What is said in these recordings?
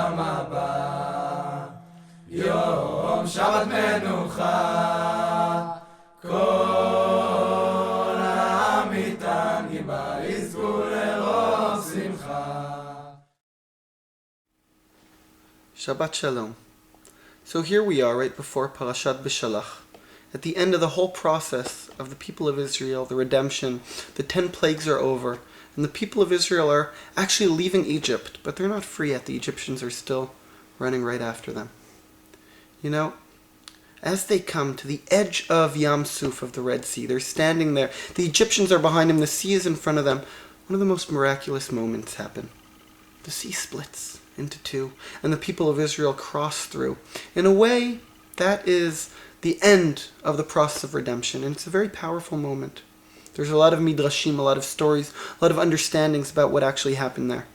לעולם הבא. יום שבת מנוחה, כל העם איתן גיבה, יזכו לרוב שמחה. Shabbat Shalom. So here we are right before Parashat BeShalah, at the end of the whole process of the people of Israel, the redemption. The 10 plagues are over, and the people of Israel are actually leaving Egypt, but they're not free yet. The Egyptians are still running right after them. You know, as they come to the edge of Yam Suf, of the Red Sea, they're standing there. The Egyptians are behind them. The sea is in front of them. One of the most miraculous moments happen. The sea splits into two, and the people of Israel cross through. In a way, that is the end of the process of redemption, and it's a very powerful moment. There's a lot of midrashim, a lot of stories, a lot of understandings about what actually happened there.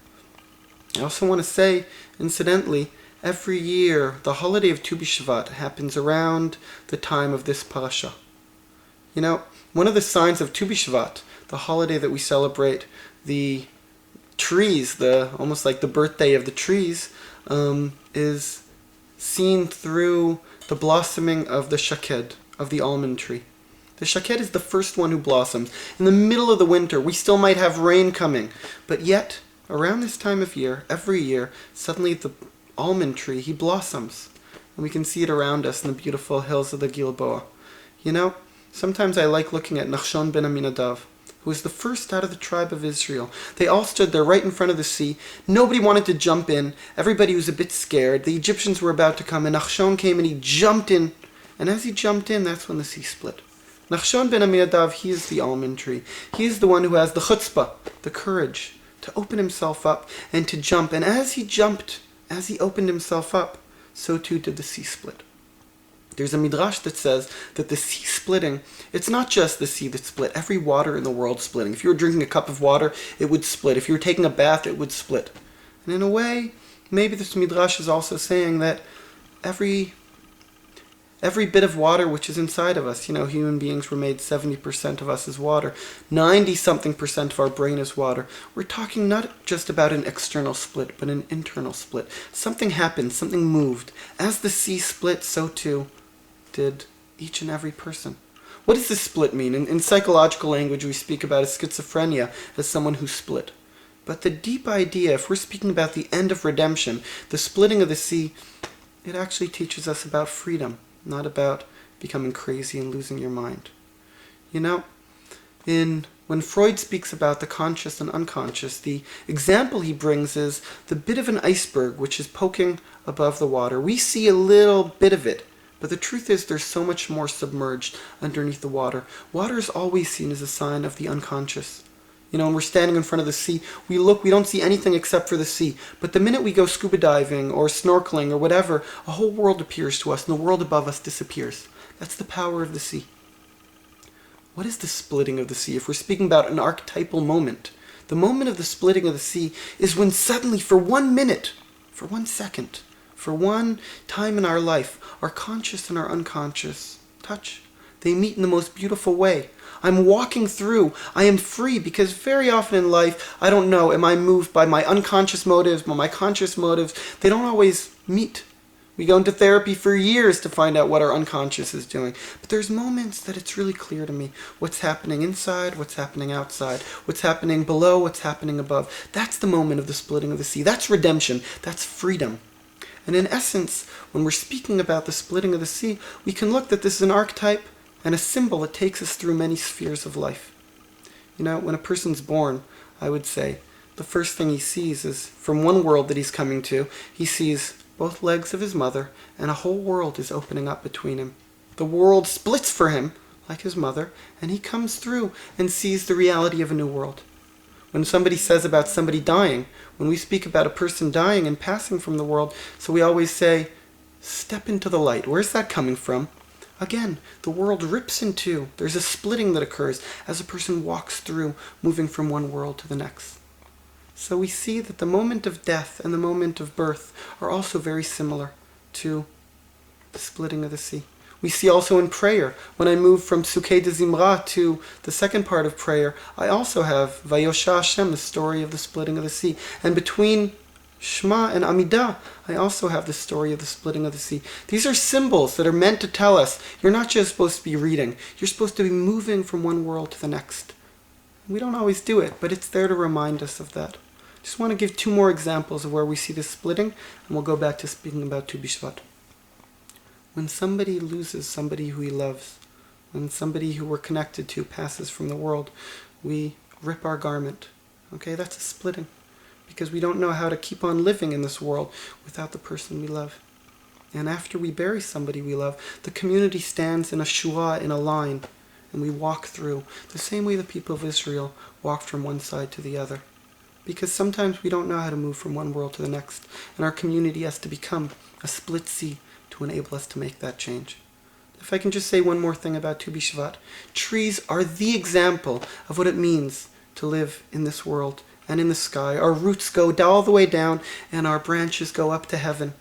I also want to say, incidentally, every year, the holiday of Tu B'Shvat happens around the time of this parasha. You know, one of the signs of Tu B'Shvat, the holiday that we celebrate, the trees, almost like the birthday of the trees, is seen through the blossoming of the shaked, of the almond tree. The shaked is the first one who blossoms. In the middle of the winter, we still might have rain coming, but yet, around this time of year, every year, suddenly the almond tree, he blossoms. And we can see it around us in the beautiful hills of the Gilboa. You know, sometimes I like looking at Nachshon ben Aminadav, who was the first out of the tribe of Israel. They all stood there right in front of the sea. Nobody wanted to jump in. Everybody was a bit scared. The Egyptians were about to come, and Nachshon came and he jumped in. And as he jumped in, that's when the sea split. Nachshon ben Aminadav, he is the almond tree. He is the one who has the chutzpah, the courage, to open himself up and to jump. And as he jumped, as he opened himself up, so too did the sea split. There's a midrash that says that the sea splitting, it's not just the sea that split. Every water in the world splitting. If you were drinking a cup of water, it would split. If you were taking a bath, it would split. And in a way, maybe this midrash is also saying that every bit of water which is inside of us, you know, human beings were made 70% of us is water. 90-something% of our brain is water. We're talking not just about an external split, but an internal split. Something happened, something moved. As the sea split, so too did each and every person. What does this split mean? In psychological language, we speak about schizophrenia as someone who split. But the deep idea, if we're speaking about the end of redemption, the splitting of the sea, it actually teaches us about freedom, not about becoming crazy and losing your mind. You know, when Freud speaks about the conscious and unconscious, the example he brings is the bit of an iceberg which is poking above the water. We see a little bit of it, but the truth is there's so much more submerged underneath the water. Water is always seen as a sign of the unconscious. You know, when we're standing in front of the sea, we look, we don't see anything except for the sea. But the minute we go scuba diving or snorkeling or whatever, a whole world appears to us and the world above us disappears. That's the power of the sea. What is the splitting of the sea? If we're speaking about an archetypal moment, the moment of the splitting of the sea is when suddenly for 1 minute, for 1 second, for one time in our life, our conscious and our unconscious touch. They meet in the most beautiful way. I'm walking through. I am free, because very often in life, I don't know, am I moved by my unconscious motives, by my conscious motives? They don't always meet. We go into therapy for years to find out what our unconscious is doing. But there's moments that it's really clear to me what's happening inside, what's happening outside, what's happening below, what's happening above. That's the moment of the splitting of the sea. That's redemption. That's freedom. And in essence, when we're speaking about the splitting of the sea, we can look that this is an archetype and a symbol that takes us through many spheres of life. You know, when a person's born, I would say, the first thing he sees is, from one world that he's coming to, he sees both legs of his mother, and a whole world is opening up between him. The world splits for him, like his mother, and he comes through and sees the reality of a new world. When somebody says about somebody dying, when we speak about a person dying and passing from the world, so we always say, step into the light. Where's that coming from? Again, the world rips in two. There's a splitting that occurs as a person walks through, moving from one world to the next. So we see that the moment of death and the moment of birth are also very similar to the splitting of the sea. We see also in prayer, when I move from Sukkei de Zimra to the second part of prayer, I also have Vayosha Hashem, the story of the splitting of the sea. And between Shema and Amidah, I also have the story of the splitting of the sea. These are symbols that are meant to tell us you're not just supposed to be reading, you're supposed to be moving from one world to the next. We don't always do it, but it's there to remind us of that. Just want to give 2 more examples of where we see this splitting, and we'll go back to speaking about Tu B'Shvat. When somebody loses somebody who he loves, when somebody who we're connected to passes from the world, we rip our garment. Okay, that's a splitting, because we don't know how to keep on living in this world without the person we love. And after we bury somebody we love, the community stands in a Shavua, in a line, and we walk through the same way the people of Israel walked from one side to the other. Because sometimes we don't know how to move from one world to the next, and our community has to become a split sea to enable us to make that change. If I can just say one more thing about Tu B'Shvat, trees are the example of what it means to live in this world and in the sky. Our roots go all the way down, and our branches go up to heaven.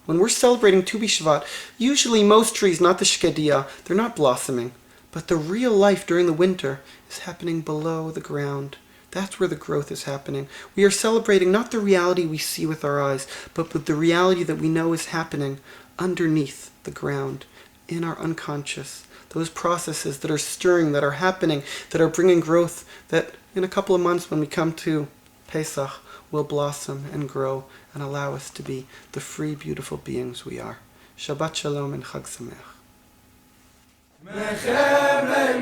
When we're celebrating Tu B'Shvat, usually most trees, not the shkedia, they're not blossoming, but the real life during the winter is happening below the ground. That's where the growth is happening. We are celebrating not the reality we see with our eyes, but the reality that we know is happening underneath the ground, in our unconscious. Those processes that are stirring, that are happening, that are bringing growth, that in a couple of months when we come to Pesach will blossom and grow and allow us to be the free, beautiful beings we are. Shabbat Shalom and Chag Sameach. מחבלי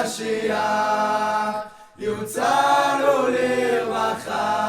משיח יוצאנו לרווחה